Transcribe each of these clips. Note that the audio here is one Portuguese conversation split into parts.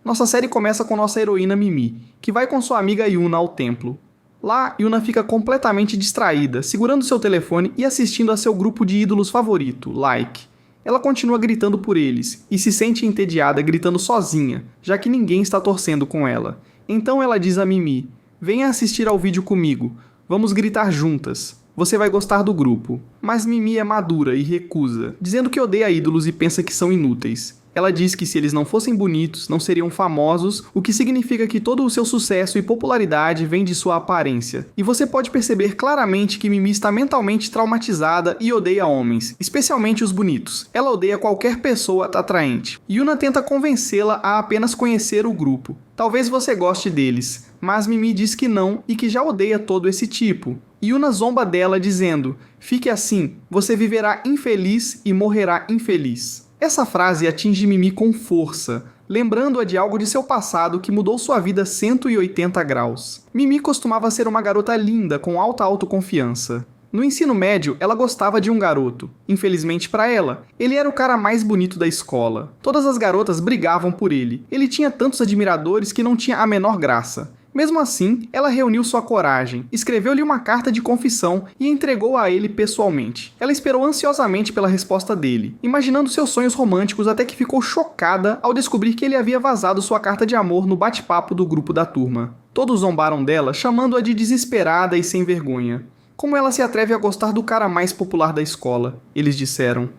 Nossa série começa com nossa heroína Mimi, que vai com sua amiga Yuna ao templo. Lá, Yuna fica completamente distraída, segurando seu telefone e assistindo a seu grupo de ídolos favorito, Like. Ela continua gritando por eles, e se sente entediada gritando sozinha, já que ninguém está torcendo com ela. Então ela diz a Mimi: "Venha assistir ao vídeo comigo, vamos gritar juntas. Você vai gostar do grupo." Mas Mimi é madura e recusa, dizendo que odeia ídolos e pensa que são inúteis. Ela diz que se eles não fossem bonitos, não seriam famosos, o que significa que todo o seu sucesso e popularidade vem de sua aparência. E você pode perceber claramente que Mimi está mentalmente traumatizada e odeia homens, especialmente os bonitos. Ela odeia qualquer pessoa atraente. Yuna tenta convencê-la a apenas conhecer o grupo. Talvez você goste deles, mas Mimi diz que não e que já odeia todo esse tipo. Yuna zomba dela dizendo: "Fique assim, você viverá infeliz e morrerá infeliz." Essa frase atinge Mimi com força, lembrando-a de algo de seu passado que mudou sua vida 180 graus. Mimi costumava ser uma garota linda com alta autoconfiança. No ensino médio, ela gostava de um garoto. Infelizmente para ela, ele era o cara mais bonito da escola. Todas as garotas brigavam por ele. Ele tinha tantos admiradores que não tinha a menor graça. Mesmo assim, ela reuniu sua coragem, escreveu-lhe uma carta de confissão e entregou a ele pessoalmente. Ela esperou ansiosamente pela resposta dele, imaginando seus sonhos românticos até que ficou chocada ao descobrir que ele havia vazado sua carta de amor no bate-papo do grupo da turma. Todos zombaram dela, chamando-a de desesperada e sem vergonha. Como ela se atreve a gostar do cara mais popular da escola? Eles disseram.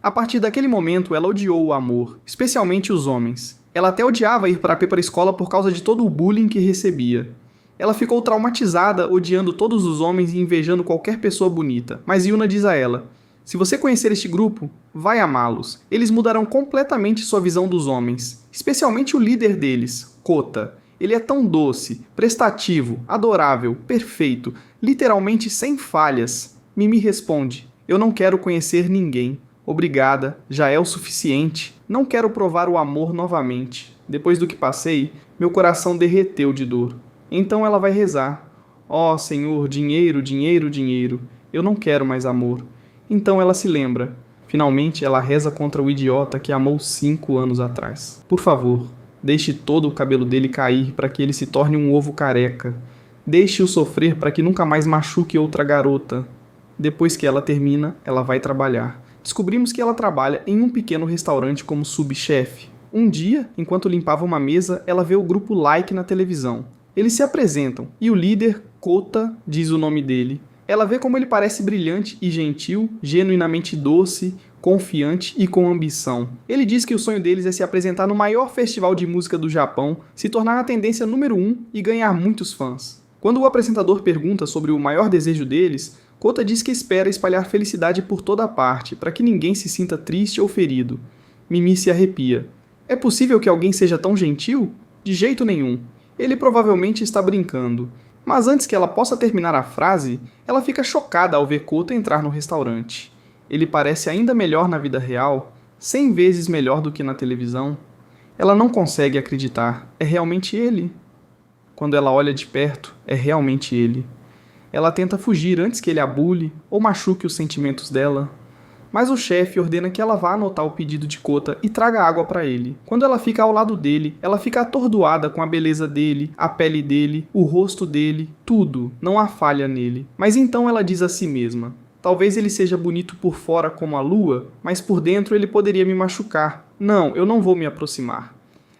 A partir daquele momento, ela odiou o amor, especialmente os homens. Ela até odiava ir para a escola por causa de todo o bullying que recebia. Ela ficou traumatizada, odiando todos os homens e invejando qualquer pessoa bonita. Mas Yuna diz a ela: "Se você conhecer este grupo, vai amá-los. Eles mudarão completamente sua visão dos homens, especialmente o líder deles, Kota. Ele é tão doce, prestativo, adorável, perfeito, literalmente sem falhas." Mimi responde: "Eu não quero conhecer ninguém. Obrigada, já é o suficiente. Não quero provar o amor novamente. Depois do que passei, meu coração derreteu de dor." Então ela vai rezar: "Ó Senhor, dinheiro, dinheiro, dinheiro. Eu não quero mais amor." Então ela se lembra. Finalmente ela reza contra o idiota que amou 5 anos atrás. Por favor, deixe todo o cabelo dele cair para que ele se torne um ovo careca. Deixe-o sofrer para que nunca mais machuque outra garota. Depois que ela termina, ela vai trabalhar. Descobrimos que ela trabalha em um pequeno restaurante como subchefe. Um dia, enquanto limpava uma mesa, ela vê o grupo Like na televisão. Eles se apresentam, e o líder, Kota, diz o nome dele. Ela vê como ele parece brilhante e gentil, genuinamente doce, confiante e com ambição. Ele diz que o sonho deles é se apresentar no maior festival de música do Japão, se tornar a tendência número 1 e ganhar muitos fãs. Quando o apresentador pergunta sobre o maior desejo deles, Kota diz que espera espalhar felicidade por toda parte, para que ninguém se sinta triste ou ferido. Mimi se arrepia. É possível que alguém seja tão gentil? De jeito nenhum. Ele provavelmente está brincando. Mas antes que ela possa terminar a frase, ela fica chocada ao ver Kota entrar no restaurante. Ele parece ainda melhor na vida real, 100 vezes melhor do que na televisão. Ela não consegue acreditar. É realmente ele. Quando ela olha de perto, é realmente ele. Ela tenta fugir antes que ele a bully ou machuque os sentimentos dela. Mas o chefe ordena que ela vá anotar o pedido de Kota e traga água para ele. Quando ela fica ao lado dele, ela fica atordoada com a beleza dele, a pele dele, o rosto dele, tudo. Não há falha nele. Mas então ela diz a si mesma: "Talvez ele seja bonito por fora como a lua, mas por dentro ele poderia me machucar. Não, eu não vou me aproximar."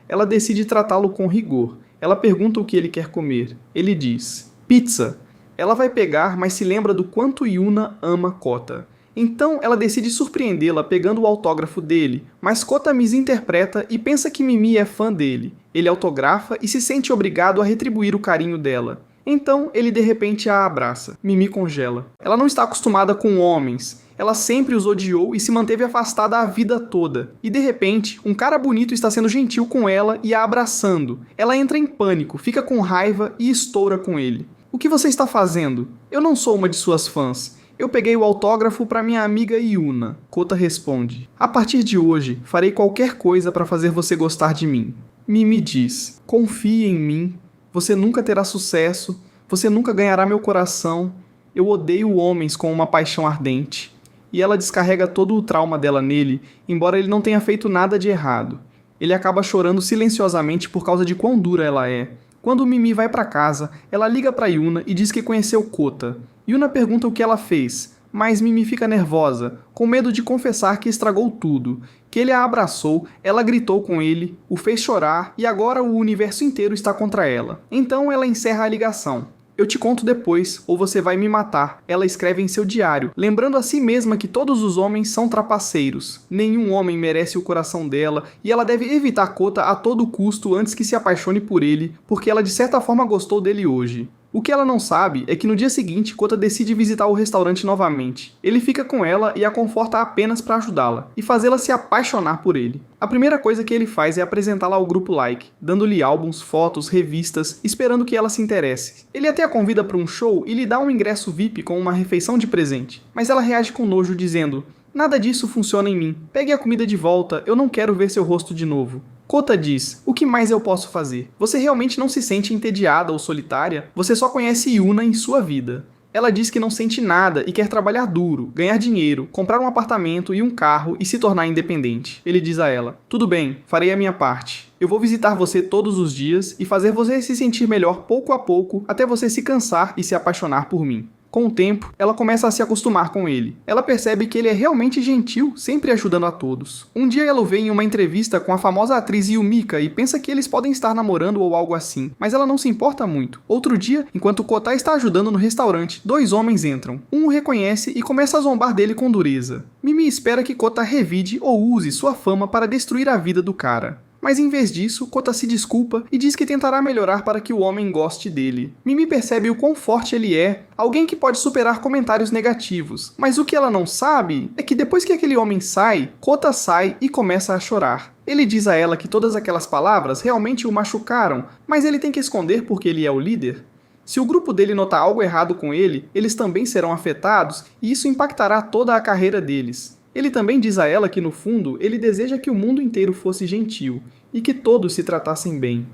Ela decide tratá-lo com rigor. Ela pergunta o que ele quer comer. Ele diz: "Pizza." Ela vai pegar, mas se lembra do quanto Yuna ama Kota. Então ela decide surpreendê-la pegando o autógrafo dele, mas Kota misinterpreta e pensa que Mimi é fã dele. Ele autografa e se sente obrigado a retribuir o carinho dela. Então ele de repente a abraça. Mimi congela. Ela não está acostumada com homens. Ela sempre os odiou e se manteve afastada a vida toda. E de repente, um cara bonito está sendo gentil com ela e a abraçando. Ela entra em pânico, fica com raiva e estoura com ele. "O que você está fazendo? Eu não sou uma de suas fãs. Eu peguei o autógrafo para minha amiga Yuna." Kota responde: "A partir de hoje, farei qualquer coisa para fazer você gostar de mim." Mimi diz: "Confie em mim. Você nunca terá sucesso. Você nunca ganhará meu coração. Eu odeio homens com uma paixão ardente." E ela descarrega todo o trauma dela nele, embora ele não tenha feito nada de errado. Ele acaba chorando silenciosamente por causa de quão dura ela é. Quando Mimi vai para casa, ela liga para Yuna e diz que conheceu Kota. Yuna pergunta o que ela fez, mas Mimi fica nervosa, com medo de confessar que estragou tudo, que ele a abraçou, ela gritou com ele, o fez chorar e agora o universo inteiro está contra ela. Então ela encerra a ligação. Eu te conto depois, ou você vai me matar, ela escreve em seu diário, lembrando a si mesma que todos os homens são trapaceiros. Nenhum homem merece o coração dela e ela deve evitar Kota a todo custo antes que se apaixone por ele, porque ela de certa forma gostou dele hoje. O que ela não sabe é que no dia seguinte, Kota decide visitar o restaurante novamente. Ele fica com ela e a conforta apenas para ajudá-la, e fazê-la se apaixonar por ele. A primeira coisa que ele faz é apresentá-la ao grupo Like, dando-lhe álbuns, fotos, revistas, esperando que ela se interesse. Ele até a convida para um show e lhe dá um ingresso VIP com uma refeição de presente, mas ela reage com nojo dizendo: "Nada disso funciona em mim. Pegue a comida de volta, eu não quero ver seu rosto de novo." Kota diz: "O que mais eu posso fazer? Você realmente não se sente entediada ou solitária? Você só conhece Yuna em sua vida." Ela diz que não sente nada e quer trabalhar duro, ganhar dinheiro, comprar um apartamento e um carro e se tornar independente. Ele diz a ela: "Tudo bem, farei a minha parte. Eu vou visitar você todos os dias e fazer você se sentir melhor pouco a pouco até você se cansar e se apaixonar por mim." Com o tempo, ela começa a se acostumar com ele. Ela percebe que ele é realmente gentil, sempre ajudando a todos. Um dia ela o vê em uma entrevista com a famosa atriz Yumika e pensa que eles podem estar namorando ou algo assim, mas ela não se importa muito. Outro dia, enquanto Kota está ajudando no restaurante, dois homens entram. Um o reconhece e começa a zombar dele com dureza. Mimi espera que Kota revide ou use sua fama para destruir a vida do cara. Mas em vez disso, Kota se desculpa e diz que tentará melhorar para que o homem goste dele. Mimi percebe o quão forte ele é, alguém que pode superar comentários negativos. Mas o que ela não sabe é que depois que aquele homem sai, Kota sai e começa a chorar. Ele diz a ela que todas aquelas palavras realmente o machucaram, mas ele tem que esconder porque ele é o líder. Se o grupo dele notar algo errado com ele, eles também serão afetados e isso impactará toda a carreira deles. Ele também diz a ela que, no fundo, ele deseja que o mundo inteiro fosse gentil e que todos se tratassem bem.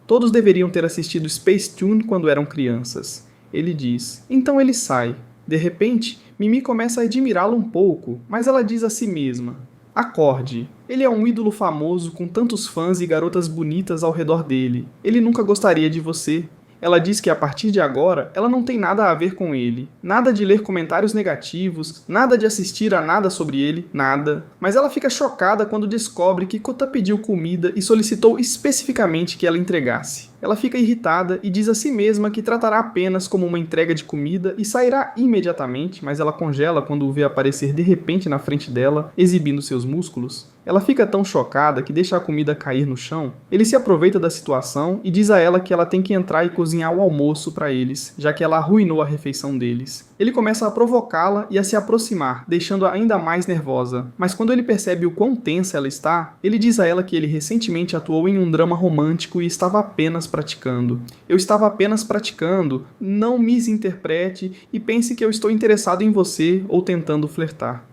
Todos deveriam ter assistido Space Tune quando eram crianças. Ele diz. Então ele sai. De repente, Mimi começa a admirá-lo um pouco, mas ela diz a si mesma: "Acorde. Ele é um ídolo famoso com tantos fãs e garotas bonitas ao redor dele. Ele nunca gostaria de você." Ela diz que a partir de agora, ela não tem nada a ver com ele. Nada de ler comentários negativos, nada de assistir a nada sobre ele, nada. Mas ela fica chocada quando descobre que Kota pediu comida e solicitou especificamente que ela entregasse. Ela fica irritada e diz a si mesma que tratará apenas como uma entrega de comida e sairá imediatamente, mas ela congela quando o vê aparecer de repente na frente dela, exibindo seus músculos. Ela fica tão chocada que deixa a comida cair no chão. Ele se aproveita da situação e diz a ela que ela tem que entrar e cozinhar o almoço para eles, já que ela arruinou a refeição deles. Ele começa a provocá-la e a se aproximar, deixando-a ainda mais nervosa. Mas quando ele percebe o quão tensa ela está, ele diz a ela que ele recentemente atuou em um drama romântico e estava apenas praticando. "Eu estava apenas praticando, não me interprete e pense que eu estou interessado em você ou tentando flertar."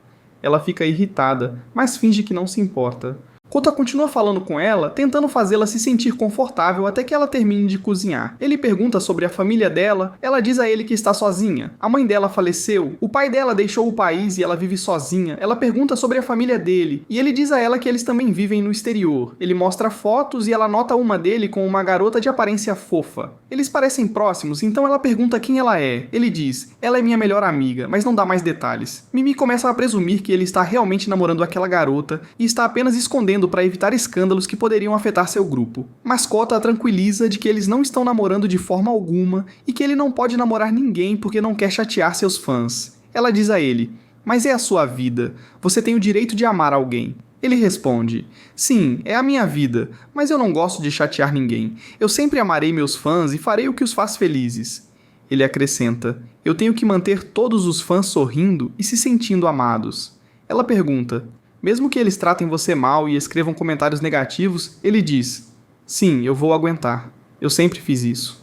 Ela fica irritada, mas finge que não se importa. Kota continua falando com ela, tentando fazê-la se sentir confortável até que ela termine de cozinhar. Ele pergunta sobre a família dela, ela diz a ele que está sozinha. A mãe dela faleceu, o pai dela deixou o país e ela vive sozinha. Ela pergunta sobre a família dele, e ele diz a ela que eles também vivem no exterior. Ele mostra fotos e ela nota uma dele com uma garota de aparência fofa. Eles parecem próximos, então ela pergunta quem ela é. Ele diz: "Ela é minha melhor amiga", mas não dá mais detalhes. Mimi começa a presumir que ele está realmente namorando aquela garota e está apenas escondendo para evitar escândalos que poderiam afetar seu grupo. Mas Kota a tranquiliza de que eles não estão namorando de forma alguma e que ele não pode namorar ninguém porque não quer chatear seus fãs. Ela diz a ele: "Mas é a sua vida. Você tem o direito de amar alguém." Ele responde: "Sim, é a minha vida, mas eu não gosto de chatear ninguém. Eu sempre amarei meus fãs e farei o que os faz felizes." Ele acrescenta: "Eu tenho que manter todos os fãs sorrindo e se sentindo amados." Ela pergunta: "Mesmo que eles tratem você mal e escrevam comentários negativos," ele diz: "Sim, eu vou aguentar. Eu sempre fiz isso."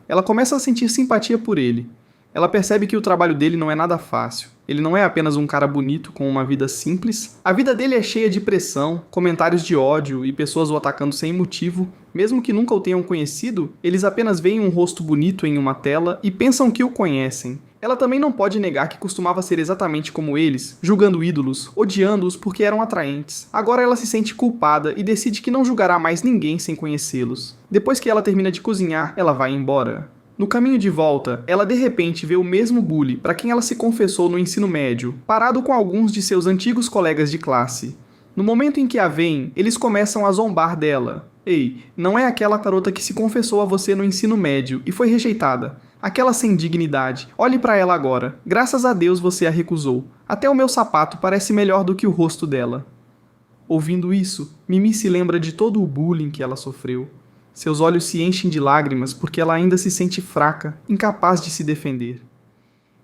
Ela começa a sentir simpatia por ele. Ela percebe que o trabalho dele não é nada fácil. Ele não é apenas um cara bonito com uma vida simples. A vida dele é cheia de pressão, comentários de ódio e pessoas o atacando sem motivo. Mesmo que nunca o tenham conhecido, eles apenas veem um rosto bonito em uma tela e pensam que o conhecem. Ela também não pode negar que costumava ser exatamente como eles, julgando ídolos, odiando-os porque eram atraentes. Agora ela se sente culpada e decide que não julgará mais ninguém sem conhecê-los. Depois que ela termina de cozinhar, ela vai embora. No caminho de volta, ela de repente vê o mesmo bully para quem ela se confessou no ensino médio, parado com alguns de seus antigos colegas de classe. No momento em que a veem, eles começam a zombar dela. Ei, não é aquela garota que se confessou a você no ensino médio e foi rejeitada. Aquela sem dignidade. Olhe pra ela agora. Graças a Deus você a recusou. Até o meu sapato parece melhor do que o rosto dela. Ouvindo isso, Mimi se lembra de todo o bullying que ela sofreu. Seus olhos se enchem de lágrimas porque ela ainda se sente fraca, incapaz de se defender.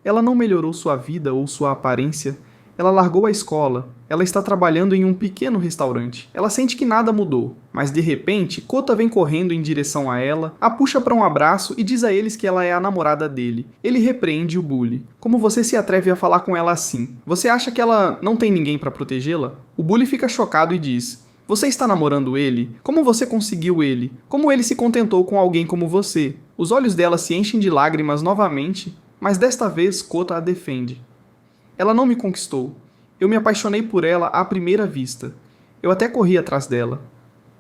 Ela não melhorou sua vida ou sua aparência. Ela largou a escola. Ela está trabalhando em um pequeno restaurante. Ela sente que nada mudou. Mas de repente, Kota vem correndo em direção a ela, a puxa para um abraço e diz a eles que ela é a namorada dele. Ele repreende o bully. Como você se atreve a falar com ela assim? Você acha que ela não tem ninguém para protegê-la? O bully fica chocado e diz: você está namorando ele? Como você conseguiu ele? Como ele se contentou com alguém como você? Os olhos dela se enchem de lágrimas novamente, mas desta vez Kota a defende. Ela não me conquistou. Eu me apaixonei por ela à primeira vista. Eu até corri atrás dela.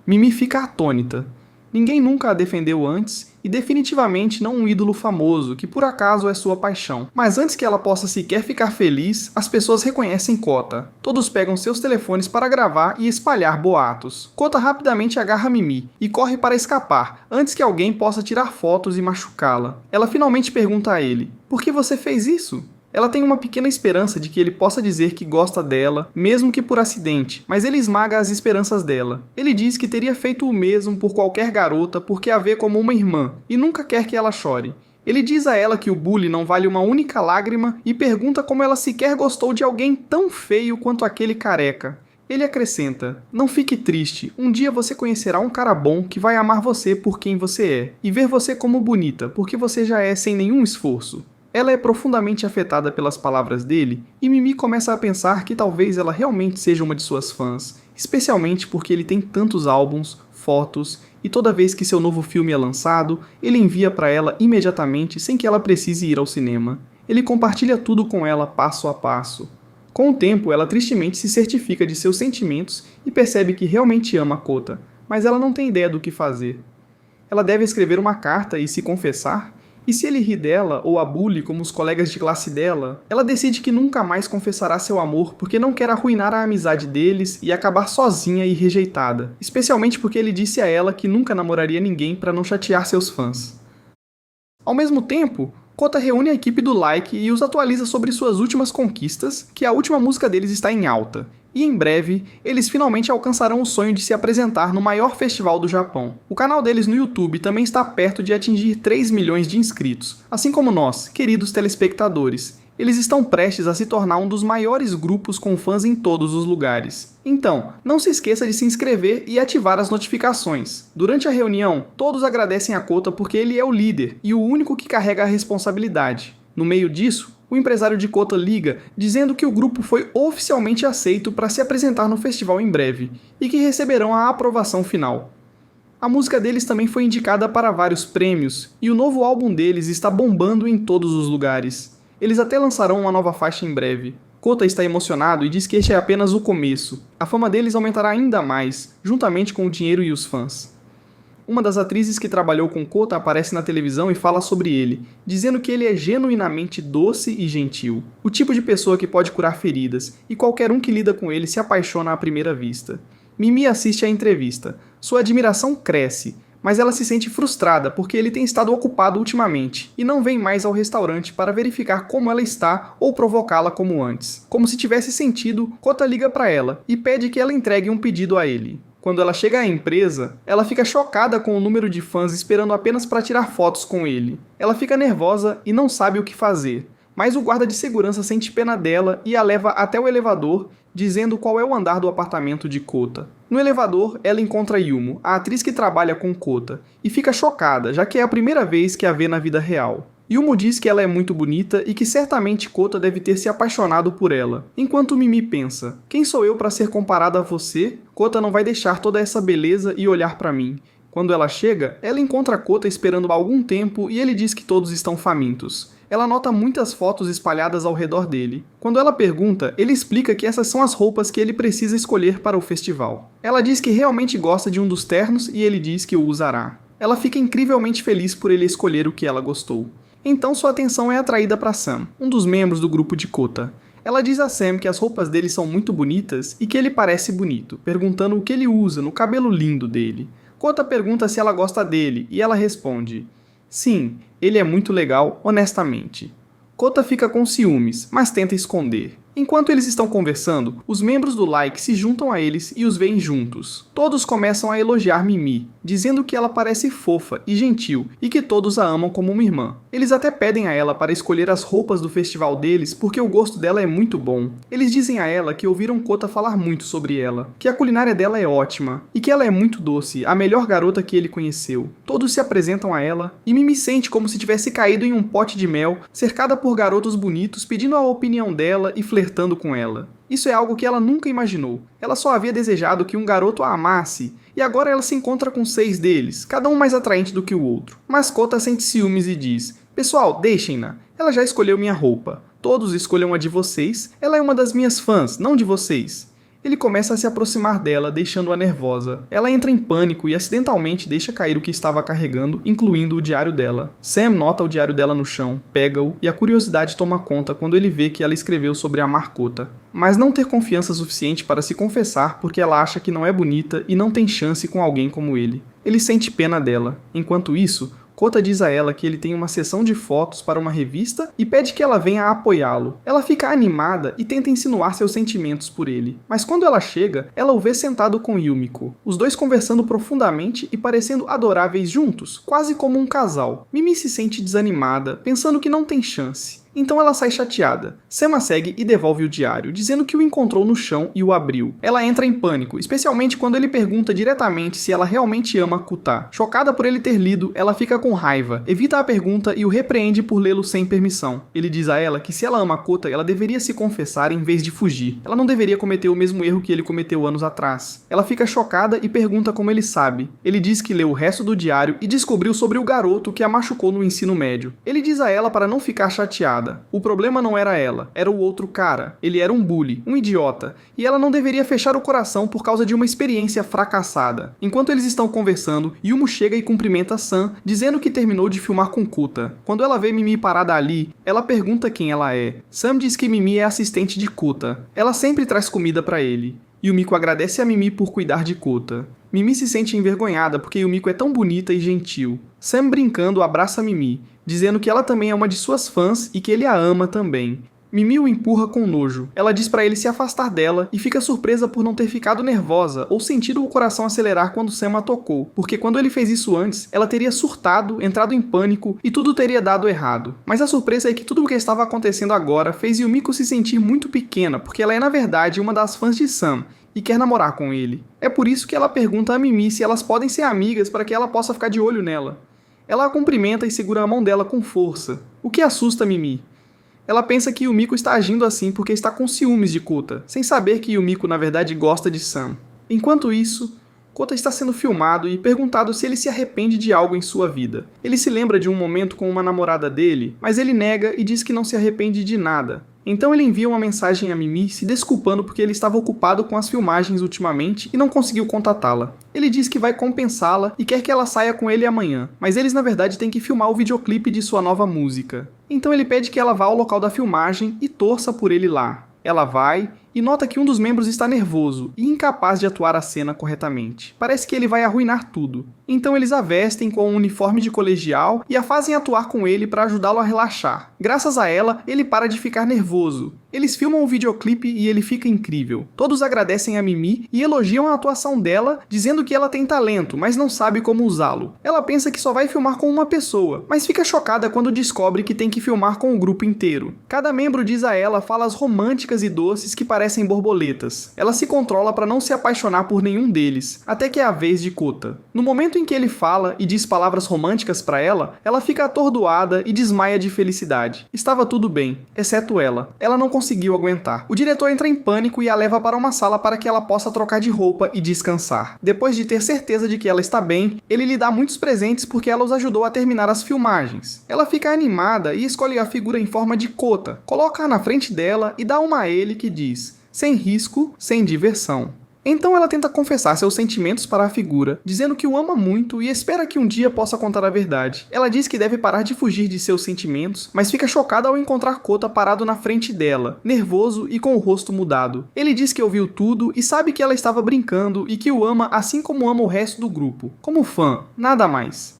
Mimi fica atônita. Ninguém nunca a defendeu antes e definitivamente não um ídolo famoso que por acaso é sua paixão. Mas antes que ela possa sequer ficar feliz, as pessoas reconhecem Kota. Todos pegam seus telefones para gravar e espalhar boatos. Kota rapidamente agarra Mimi e corre para escapar antes que alguém possa tirar fotos e machucá-la. Ela finalmente pergunta a ele: por que você fez isso? Ela tem uma pequena esperança de que ele possa dizer que gosta dela, mesmo que por acidente, mas ele esmaga as esperanças dela. Ele diz que teria feito o mesmo por qualquer garota porque a vê como uma irmã, e nunca quer que ela chore. Ele diz a ela que o bully não vale uma única lágrima e pergunta como ela sequer gostou de alguém tão feio quanto aquele careca. Ele acrescenta: não fique triste, um dia você conhecerá um cara bom que vai amar você por quem você é, e ver você como bonita, porque você já é sem nenhum esforço. Ela é profundamente afetada pelas palavras dele e Mimi começa a pensar que talvez ela realmente seja uma de suas fãs, especialmente porque ele tem tantos álbuns, fotos e toda vez que seu novo filme é lançado, ele envia para ela imediatamente sem que ela precise ir ao cinema. Ele compartilha tudo com ela passo a passo. Com o tempo, ela tristemente se certifica de seus sentimentos e percebe que realmente ama Kota, mas ela não tem ideia do que fazer. Ela deve escrever uma carta e se confessar? E se ele ri dela ou a bully como os colegas de classe dela, ela decide que nunca mais confessará seu amor porque não quer arruinar a amizade deles e acabar sozinha e rejeitada, especialmente porque ele disse a ela que nunca namoraria ninguém para não chatear seus fãs. Ao mesmo tempo, Kota reúne a equipe do Like e os atualiza sobre suas últimas conquistas, que a última música deles está em alta. E em breve, eles finalmente alcançarão o sonho de se apresentar no maior festival do Japão. O canal deles no YouTube também está perto de atingir 3 milhões de inscritos, assim como nós, queridos telespectadores. Eles estão prestes a se tornar um dos maiores grupos com fãs em todos os lugares. Então, não se esqueça de se inscrever e ativar as notificações. Durante a reunião, todos agradecem a Kota porque ele é o líder e o único que carrega a responsabilidade. No meio disso, o empresário de Kota liga dizendo que o grupo foi oficialmente aceito para se apresentar no festival em breve e que receberão a aprovação final. A música deles também foi indicada para vários prêmios e o novo álbum deles está bombando em todos os lugares. Eles até lançarão uma nova faixa em breve. Kota está emocionado e diz que este é apenas o começo. A fama deles aumentará ainda mais, juntamente com o dinheiro e os fãs. Uma das atrizes que trabalhou com Kota aparece na televisão e fala sobre ele, dizendo que ele é genuinamente doce e gentil, o tipo de pessoa que pode curar feridas, e qualquer um que lida com ele se apaixona à primeira vista. Mimi assiste à entrevista. Sua admiração cresce, mas ela se sente frustrada porque ele tem estado ocupado ultimamente, e não vem mais ao restaurante para verificar como ela está ou provocá-la como antes. Como se tivesse sentido, Kota liga para ela e pede que ela entregue um pedido a ele. Quando ela chega à empresa, ela fica chocada com o número de fãs esperando apenas para tirar fotos com ele. Ela fica nervosa e não sabe o que fazer, mas o guarda de segurança sente pena dela e a leva até o elevador, dizendo qual é o andar do apartamento de Kota. No elevador, ela encontra Yumo, a atriz que trabalha com Kota, e fica chocada, já que é a primeira vez que a vê na vida real. Yumo diz que ela é muito bonita e que certamente Kota deve ter se apaixonado por ela. Enquanto Mimi pensa: quem sou eu para ser comparada a você? Kota não vai deixar toda essa beleza e olhar para mim. Quando ela chega, ela encontra Kota esperando há algum tempo e ele diz que todos estão famintos. Ela nota muitas fotos espalhadas ao redor dele. Quando ela pergunta, ele explica que essas são as roupas que ele precisa escolher para o festival. Ela diz que realmente gosta de um dos ternos e ele diz que o usará. Ela fica incrivelmente feliz por ele escolher o que ela gostou. Então sua atenção é atraída para Sam, um dos membros do grupo de Kota. Ela diz a Sam que as roupas dele são muito bonitas e que ele parece bonito, perguntando o que ele usa no cabelo lindo dele. Kota pergunta se ela gosta dele e ela responde: sim, ele é muito legal, honestamente. Kota fica com ciúmes, mas tenta esconder. Enquanto eles estão conversando, os membros do Like se juntam a eles e os veem juntos. Todos começam a elogiar Mimi, dizendo que ela parece fofa e gentil e que todos a amam como uma irmã. Eles até pedem a ela para escolher as roupas do festival deles porque o gosto dela é muito bom. Eles dizem a ela que ouviram Kota falar muito sobre ela, que a culinária dela é ótima e que ela é muito doce, a melhor garota que ele conheceu. Todos se apresentam a ela e Mimi sente como se tivesse caído em um pote de mel, cercada por garotos bonitos pedindo a opinião dela e flertando com ela. Isso é algo que ela nunca imaginou. Ela só havia desejado que um garoto a amasse, e agora ela se encontra com 6 deles, cada um mais atraente do que o outro. Mas Kota sente ciúmes e diz: pessoal, deixem-na, ela já escolheu minha roupa. Todos escolham a de vocês, ela é uma das minhas fãs, não de vocês. Ele começa a se aproximar dela, deixando-a nervosa. Ela entra em pânico e acidentalmente deixa cair o que estava carregando, incluindo o diário dela. Sam nota o diário dela no chão, pega-o e a curiosidade toma conta quando ele vê que ela escreveu sobre amar Kota. Mas não ter confiança suficiente para se confessar porque ela acha que não é bonita e não tem chance com alguém como ele. Ele sente pena dela. Enquanto isso, Kota diz a ela que ele tem uma sessão de fotos para uma revista e pede que ela venha apoiá-lo. Ela fica animada e tenta insinuar seus sentimentos por ele. Mas quando ela chega, ela o vê sentado com Yumiko, os dois conversando profundamente e parecendo adoráveis juntos, quase como um casal. Mimi se sente desanimada, pensando que não tem chance. Então ela sai chateada. Sam a segue e devolve o diário, dizendo que o encontrou no chão e o abriu. Ela entra em pânico, especialmente quando ele pergunta diretamente se ela realmente ama Kota. Chocada por ele ter lido, ela fica com raiva, evita a pergunta e o repreende por lê-lo sem permissão. Ele diz a ela que se ela ama Kota, ela deveria se confessar em vez de fugir. Ela não deveria cometer o mesmo erro que ele cometeu anos atrás. Ela fica chocada e pergunta como ele sabe. Ele diz que leu o resto do diário e descobriu sobre o garoto que a machucou no ensino médio. Ele diz a ela para não ficar chateada. O problema não era ela, era o outro cara. Ele era um bully, um idiota, e ela não deveria fechar o coração por causa de uma experiência fracassada. Enquanto eles estão conversando, Yumo chega e cumprimenta Sam, dizendo que terminou de filmar com Kota. Quando ela vê Mimi parada ali, ela pergunta quem ela é. Sam diz que Mimi é assistente de Kota. Ela sempre traz comida para ele. Yumiko agradece a Mimi por cuidar de Kota. Mimi se sente envergonhada porque Yumiko é tão bonita e gentil. Sam, brincando, abraça Mimi, dizendo que ela também é uma de suas fãs e que ele a ama também. Mimi o empurra com nojo. Ela diz para ele se afastar dela e fica surpresa por não ter ficado nervosa ou sentido o coração acelerar quando Sam a tocou, porque quando ele fez isso antes, ela teria surtado, entrado em pânico e tudo teria dado errado. Mas a surpresa é que tudo o que estava acontecendo agora fez Yumiko se sentir muito pequena, porque ela é na verdade uma das fãs de Sam e quer namorar com ele. É por isso que ela pergunta a Mimi se elas podem ser amigas para que ela possa ficar de olho nela. Ela a cumprimenta e segura a mão dela com força, o que assusta Mimi. Ela pensa que Yumiko está agindo assim porque está com ciúmes de Kota, sem saber que Yumiko na verdade gosta de Sam. Enquanto isso, Kota está sendo filmado e perguntado se ele se arrepende de algo em sua vida. Ele se lembra de um momento com uma namorada dele, mas ele nega e diz que não se arrepende de nada. Então ele envia uma mensagem a Mimi se desculpando porque ele estava ocupado com as filmagens ultimamente e não conseguiu contatá-la. Ele diz que vai compensá-la e quer que ela saia com ele amanhã, mas eles na verdade têm que filmar o videoclipe de sua nova música. Então ele pede que ela vá ao local da filmagem e torça por ele lá. Ela vai e nota que um dos membros está nervoso e incapaz de atuar a cena corretamente. Parece que ele vai arruinar tudo. Então eles a vestem com um uniforme de colegial e a fazem atuar com ele para ajudá-lo a relaxar. Graças a ela, ele para de ficar nervoso. Eles filmam o videoclipe e ele fica incrível. Todos agradecem a Mimi e elogiam a atuação dela, dizendo que ela tem talento, mas não sabe como usá-lo. Ela pensa que só vai filmar com uma pessoa, mas fica chocada quando descobre que tem que filmar com o grupo inteiro. Cada membro diz a ela falas românticas e doces que parecem parecem borboletas. Ela se controla para não se apaixonar por nenhum deles, até que é a vez de Kota. No momento em que ele fala e diz palavras românticas para ela fica atordoada e desmaia de felicidade. Estava tudo bem, exceto ela. Ela não conseguiu aguentar. O diretor entra em pânico e a leva para uma sala para que ela possa trocar de roupa e descansar. Depois de ter certeza de que ela está bem, ele lhe dá muitos presentes porque ela os ajudou a terminar as filmagens. Ela fica animada e escolhe a figura em forma de Kota, coloca-a na frente dela e dá uma a ele que diz: sem risco, sem diversão. Então ela tenta confessar seus sentimentos para a figura, dizendo que o ama muito e espera que um dia possa contar a verdade. Ela diz que deve parar de fugir de seus sentimentos, mas fica chocada ao encontrar Kota parado na frente dela, nervoso e com o rosto mudado. Ele diz que ouviu tudo e sabe que ela estava brincando e que o ama assim como ama o resto do grupo, como fã, nada mais.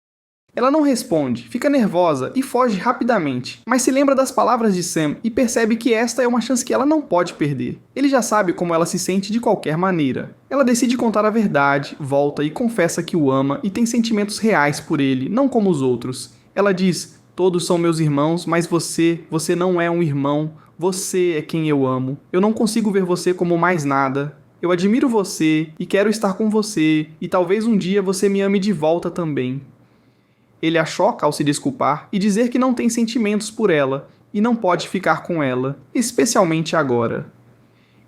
Ela não responde, fica nervosa e foge rapidamente, mas se lembra das palavras de Sam e percebe que esta é uma chance que ela não pode perder. Ele já sabe como ela se sente de qualquer maneira. Ela decide contar a verdade, volta e confessa que o ama e tem sentimentos reais por ele, não como os outros. Ela diz: todos são meus irmãos, mas você não é um irmão, você é quem eu amo. Eu não consigo ver você como mais nada. Eu admiro você e quero estar com você, e talvez um dia você me ame de volta também. Ele a choca ao se desculpar e dizer que não tem sentimentos por ela e não pode ficar com ela, especialmente agora.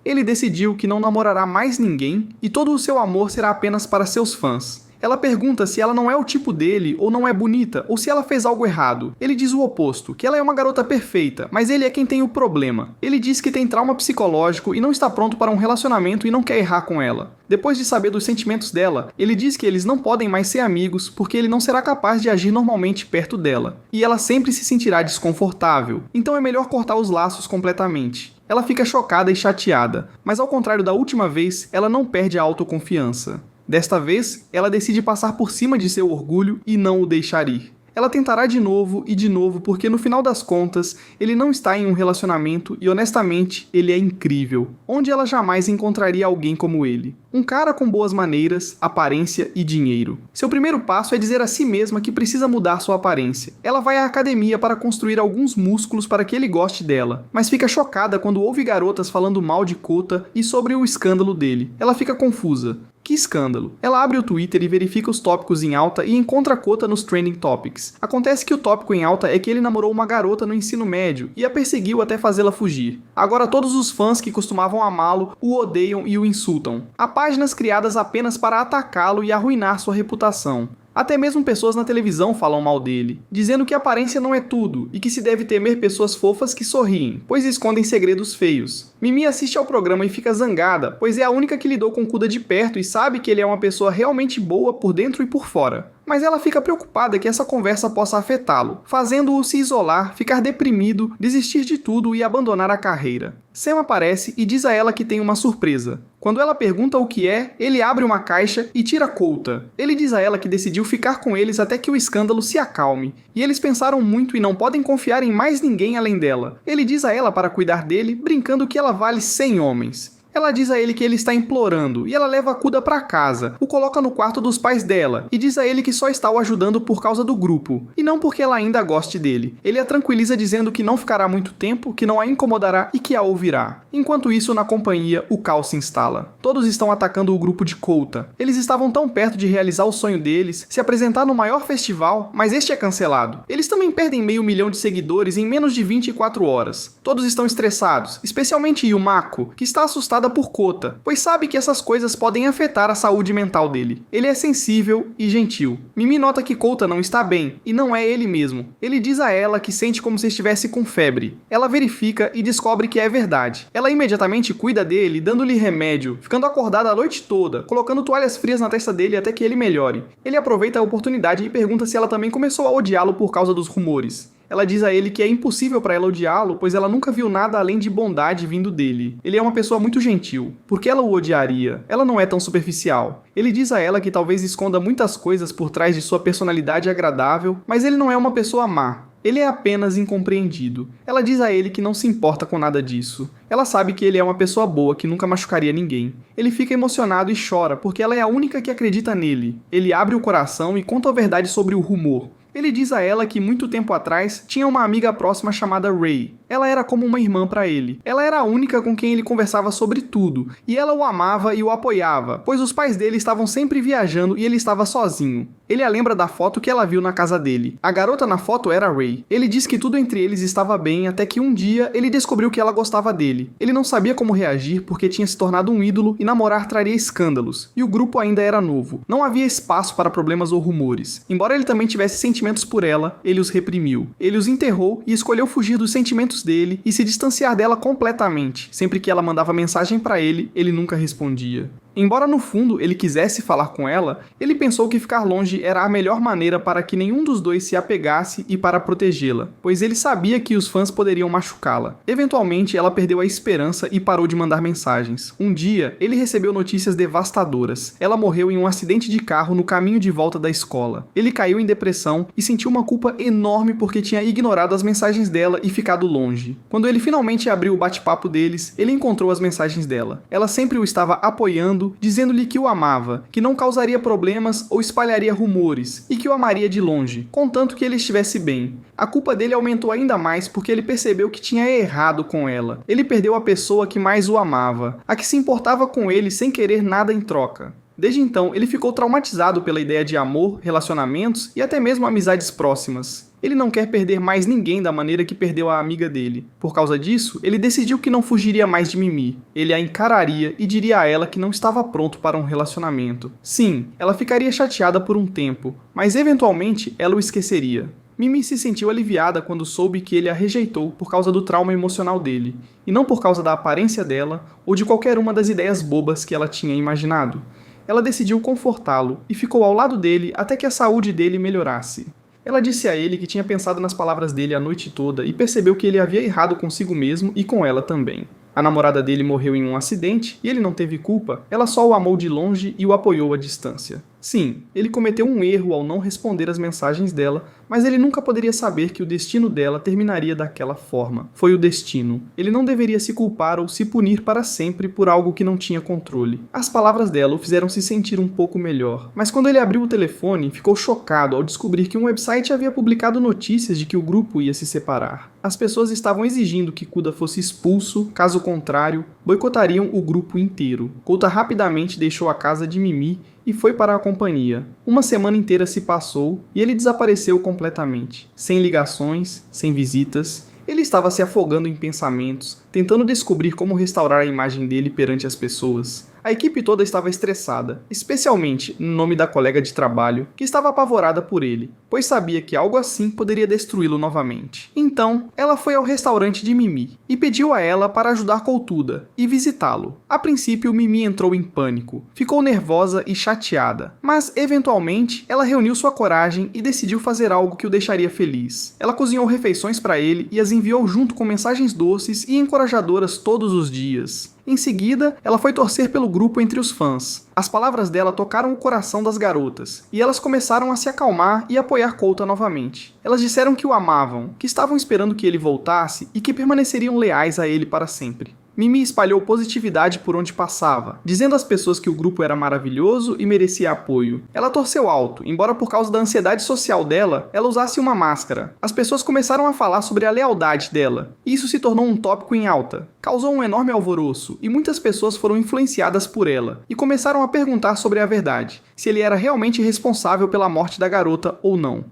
Ele decidiu que não namorará mais ninguém e todo o seu amor será apenas para seus fãs. Ela pergunta se ela não é o tipo dele, ou não é bonita, ou se ela fez algo errado. Ele diz o oposto, que ela é uma garota perfeita, mas ele é quem tem o problema. Ele diz que tem trauma psicológico e não está pronto para um relacionamento e não quer errar com ela. Depois de saber dos sentimentos dela, ele diz que eles não podem mais ser amigos porque ele não será capaz de agir normalmente perto dela. E ela sempre se sentirá desconfortável, então é melhor cortar os laços completamente. Ela fica chocada e chateada, mas ao contrário da última vez, ela não perde a autoconfiança. Desta vez, ela decide passar por cima de seu orgulho e não o deixar ir. Ela tentará de novo e de novo porque no final das contas, ele não está em um relacionamento e honestamente, ele é incrível. Onde ela jamais encontraria alguém como ele. Um cara com boas maneiras, aparência e dinheiro. Seu primeiro passo é dizer a si mesma que precisa mudar sua aparência. Ela vai à academia para construir alguns músculos para que ele goste dela, mas fica chocada quando ouve garotas falando mal de Kota e sobre o escândalo dele. Ela fica confusa. Que escândalo! Ela abre o Twitter e verifica os tópicos em alta e encontra Kota nos Trending Topics. Acontece que o tópico em alta é que ele namorou uma garota no ensino médio e a perseguiu até fazê-la fugir. Agora todos os fãs que costumavam amá-lo o odeiam e o insultam. Há páginas criadas apenas para atacá-lo e arruinar sua reputação. Até mesmo pessoas na televisão falam mal dele, dizendo que aparência não é tudo e que se deve temer pessoas fofas que sorriem, pois escondem segredos feios. Mimi assiste ao programa e fica zangada, pois é a única que lidou com Kuda de perto e sabe que ele é uma pessoa realmente boa por dentro e por fora. Mas ela fica preocupada que essa conversa possa afetá-lo, fazendo-o se isolar, ficar deprimido, desistir de tudo e abandonar a carreira. Sam aparece e diz a ela que tem uma surpresa. Quando ela pergunta o que é, ele abre uma caixa e tira Kota. Ele diz a ela que decidiu ficar com eles até que o escândalo se acalme, e eles pensaram muito e não podem confiar em mais ninguém além dela. Ele diz a ela para cuidar dele, brincando que ela vale 100 homens. Ela diz a ele que ele está implorando e ela leva Kuda para casa, o coloca no quarto dos pais dela e diz a ele que só está o ajudando por causa do grupo e não porque ela ainda goste dele. Ele a tranquiliza dizendo que não ficará muito tempo, que não a incomodará e que a ouvirá. Enquanto isso, na companhia, o caos se instala. Todos estão atacando o grupo de Kota. Eles estavam tão perto de realizar o sonho deles, se apresentar no maior festival, mas este é cancelado. Eles também perdem 500 mil de seguidores em menos de 24 horas. Todos estão estressados, especialmente Yumako, que está assustada por Kota, pois sabe que essas coisas podem afetar a saúde mental dele. Ele é sensível e gentil. Mimi nota que Kota não está bem, e não é ele mesmo. Ele diz a ela que sente como se estivesse com febre. Ela verifica e descobre que é verdade. Ela imediatamente cuida dele, dando-lhe remédio, ficando acordada a noite toda, colocando toalhas frias na testa dele até que ele melhore. Ele aproveita a oportunidade e pergunta se ela também começou a odiá-lo por causa dos rumores. Ela diz a ele que é impossível para ela odiá-lo, pois ela nunca viu nada além de bondade vindo dele. Ele é uma pessoa muito gentil. Por que ela o odiaria? Ela não é tão superficial. Ele diz a ela que talvez esconda muitas coisas por trás de sua personalidade agradável, mas ele não é uma pessoa má. Ele é apenas incompreendido. Ela diz a ele que não se importa com nada disso. Ela sabe que ele é uma pessoa boa, que nunca machucaria ninguém. Ele fica emocionado e chora, porque ela é a única que acredita nele. Ele abre o coração e conta a verdade sobre o rumor. Ele diz a ela que muito tempo atrás tinha uma amiga próxima chamada Ray. Ela era como uma irmã para ele. Ela era a única com quem ele conversava sobre tudo, e ela o amava e o apoiava, pois os pais dele estavam sempre viajando e ele estava sozinho. Ele a lembra da foto que ela viu na casa dele. A garota na foto era Ray. Ele diz que tudo entre eles estava bem até que um dia ele descobriu que ela gostava dele. Ele não sabia como reagir porque tinha se tornado um ídolo e namorar traria escândalos, e o grupo ainda era novo. Não havia espaço para problemas ou rumores. Embora ele também tivesse sentimentos por ela, ele os reprimiu. Ele os enterrou e escolheu fugir dos sentimentos dele e se distanciar dela completamente. Sempre que ela mandava mensagem para ele, ele nunca respondia. Embora no fundo ele quisesse falar com ela, ele pensou que ficar longe era a melhor maneira para que nenhum dos dois se apegasse e para protegê-la, pois ele sabia que os fãs poderiam machucá-la. Eventualmente, ela perdeu a esperança e parou de mandar mensagens. Um dia, ele recebeu notícias devastadoras. Ela morreu em um acidente de carro no caminho de volta da escola. Ele caiu em depressão e sentiu uma culpa enorme porque tinha ignorado as mensagens dela e ficado longe. Quando ele finalmente abriu o bate-papo deles, ele encontrou as mensagens dela. Ela sempre o estava apoiando, dizendo-lhe que o amava, que não causaria problemas ou espalharia rumores, e que o amaria de longe, contanto que ele estivesse bem. A culpa dele aumentou ainda mais porque ele percebeu que tinha errado com ela. Ele perdeu a pessoa que mais o amava, a que se importava com ele sem querer nada em troca. Desde então, ele ficou traumatizado pela ideia de amor, relacionamentos e até mesmo amizades próximas. Ele não quer perder mais ninguém da maneira que perdeu a amiga dele. Por causa disso, ele decidiu que não fugiria mais de Mimi. Ele a encararia e diria a ela que não estava pronto para um relacionamento. Sim, ela ficaria chateada por um tempo, mas eventualmente ela o esqueceria. Mimi se sentiu aliviada quando soube que ele a rejeitou por causa do trauma emocional dele, e não por causa da aparência dela ou de qualquer uma das ideias bobas que ela tinha imaginado. Ela decidiu confortá-lo e ficou ao lado dele até que a saúde dele melhorasse. Ela disse a ele que tinha pensado nas palavras dele a noite toda e percebeu que ele havia errado consigo mesmo e com ela também. A namorada dele morreu em um acidente e ele não teve culpa, ela só o amou de longe e o apoiou à distância. Sim, ele cometeu um erro ao não responder às mensagens dela, mas ele nunca poderia saber que o destino dela terminaria daquela forma. Foi o destino. Ele não deveria se culpar ou se punir para sempre por algo que não tinha controle. As palavras dela o fizeram se sentir um pouco melhor, mas quando ele abriu o telefone, ficou chocado ao descobrir que um website havia publicado notícias de que o grupo ia se separar. As pessoas estavam exigindo que Kuda fosse expulso, caso contrário, boicotariam o grupo inteiro. Kouta rapidamente deixou a casa de Mimi e foi para a companhia. Uma semana inteira se passou e ele desapareceu completamente. Sem ligações, sem visitas. Ele estava se afogando em pensamentos, tentando descobrir como restaurar a imagem dele perante as pessoas. A equipe toda estava estressada, especialmente no nome da colega de trabalho, que estava apavorada por ele, pois sabia que algo assim poderia destruí-lo novamente. Então, ela foi ao restaurante de Mimi e pediu a ela para ajudar Koutuda e visitá-lo. A princípio, Mimi entrou em pânico, ficou nervosa e chateada, mas eventualmente ela reuniu sua coragem e decidiu fazer algo que o deixaria feliz. Ela cozinhou refeições para ele e as enviou junto com mensagens doces e encorajadoras todos os dias. Em seguida, ela foi torcer pelo grupo entre os fãs. As palavras dela tocaram o coração das garotas, e elas começaram a se acalmar e apoiar Kouta novamente. Elas disseram que o amavam, que estavam esperando que ele voltasse e que permaneceriam leais a ele para sempre. Mimi espalhou positividade por onde passava, dizendo às pessoas que o grupo era maravilhoso e merecia apoio. Ela torceu alto, embora por causa da ansiedade social dela, ela usasse uma máscara. As pessoas começaram a falar sobre a lealdade dela, e isso se tornou um tópico em alta. Causou um enorme alvoroço, e muitas pessoas foram influenciadas por ela, e começaram a perguntar sobre a verdade, se ele era realmente responsável pela morte da garota ou não.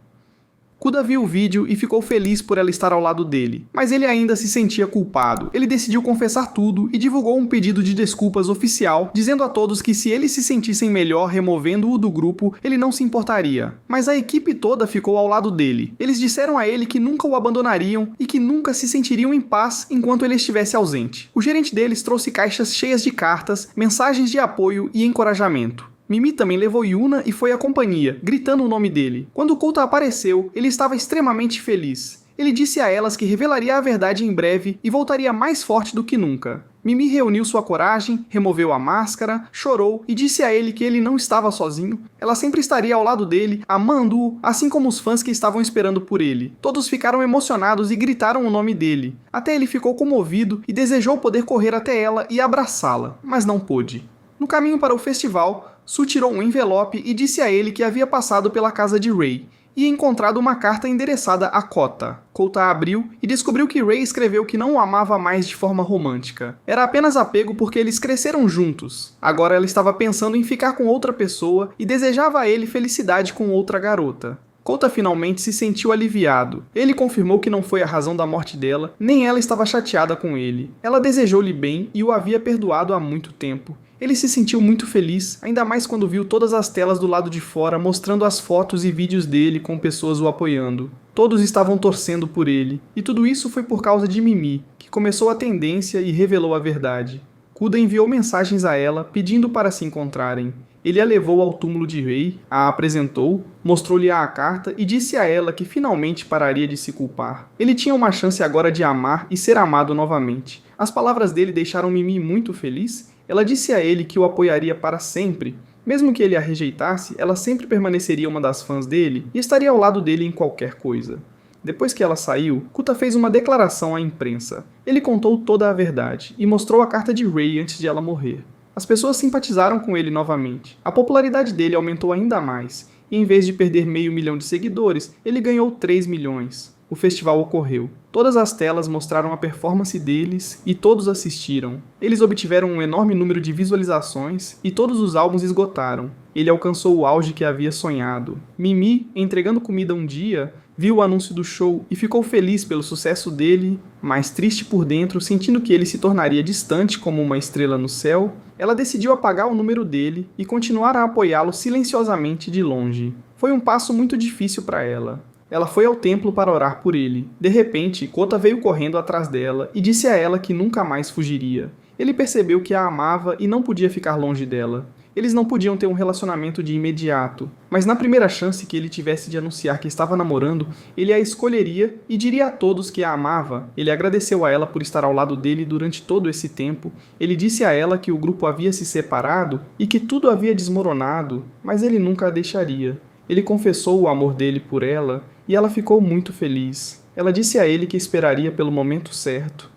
Kuda viu o vídeo e ficou feliz por ela estar ao lado dele, mas ele ainda se sentia culpado. Ele decidiu confessar tudo e divulgou um pedido de desculpas oficial, dizendo a todos que se eles se sentissem melhor removendo-o do grupo, ele não se importaria. Mas a equipe toda ficou ao lado dele. Eles disseram a ele que nunca o abandonariam e que nunca se sentiriam em paz enquanto ele estivesse ausente. O gerente deles trouxe caixas cheias de cartas, mensagens de apoio e encorajamento. Mimi também levou Yuna e foi à companhia, gritando o nome dele. Quando Kouta apareceu, ele estava extremamente feliz. Ele disse a elas que revelaria a verdade em breve e voltaria mais forte do que nunca. Mimi reuniu sua coragem, removeu a máscara, chorou e disse a ele que ele não estava sozinho. Ela sempre estaria ao lado dele, amando-o, assim como os fãs que estavam esperando por ele. Todos ficaram emocionados e gritaram o nome dele. Até ele ficou comovido e desejou poder correr até ela e abraçá-la, mas não pôde. No caminho para o festival, Su tirou um envelope e disse a ele que havia passado pela casa de Ray. e encontrado uma carta endereçada a Kota. Kota abriu e descobriu que Ray escreveu que não o amava mais de forma romântica. Era apenas apego porque eles cresceram juntos. Agora ela estava pensando em ficar com outra pessoa e desejava a ele felicidade com outra garota. Kota finalmente se sentiu aliviado. Ele confirmou que não foi a razão da morte dela, nem ela estava chateada com ele. Ela desejou-lhe bem e o havia perdoado há muito tempo. Ele se sentiu muito feliz, ainda mais quando viu todas as telas do lado de fora mostrando as fotos e vídeos dele com pessoas o apoiando. Todos estavam torcendo por ele, e tudo isso foi por causa de Mimi, que começou a tendência e revelou a verdade. Kuda enviou mensagens a ela pedindo para se encontrarem. Ele a levou ao túmulo de Rei, a apresentou, mostrou-lhe a carta e disse a ela que finalmente pararia de se culpar. Ele tinha uma chance agora de amar e ser amado novamente. As palavras dele deixaram Mimi muito feliz. Ela disse a ele que o apoiaria para sempre. Mesmo que ele a rejeitasse, ela sempre permaneceria uma das fãs dele e estaria ao lado dele em qualquer coisa. Depois que ela saiu, Kuta fez uma declaração à imprensa. Ele contou toda a verdade e mostrou a carta de Ray antes de ela morrer. As pessoas simpatizaram com ele novamente. A popularidade dele aumentou ainda mais, e em vez de perder 500 mil de seguidores, ele ganhou 3 milhões. O festival ocorreu. Todas as telas mostraram a performance deles e todos assistiram. Eles obtiveram um enorme número de visualizações e todos os álbuns esgotaram. Ele alcançou o auge que havia sonhado. Mimi, entregando comida um dia, viu o anúncio do show e ficou feliz pelo sucesso dele, mas triste por dentro, sentindo que ele se tornaria distante como uma estrela no céu. Ela decidiu apagar o número dele e continuar a apoiá-lo silenciosamente de longe. Foi um passo muito difícil para ela. Ela foi ao templo para orar por ele. De repente, Kota veio correndo atrás dela e disse a ela que nunca mais fugiria. Ele percebeu que a amava e não podia ficar longe dela. Eles não podiam ter um relacionamento de imediato, mas na primeira chance que ele tivesse de anunciar que estava namorando, ele a escolheria e diria a todos que a amava. Ele agradeceu a ela por estar ao lado dele durante todo esse tempo. Ele disse a ela que o grupo havia se separado e que tudo havia desmoronado, mas ele nunca a deixaria. Ele confessou o amor dele por ela e ela ficou muito feliz. Ela disse a ele que esperaria pelo momento certo.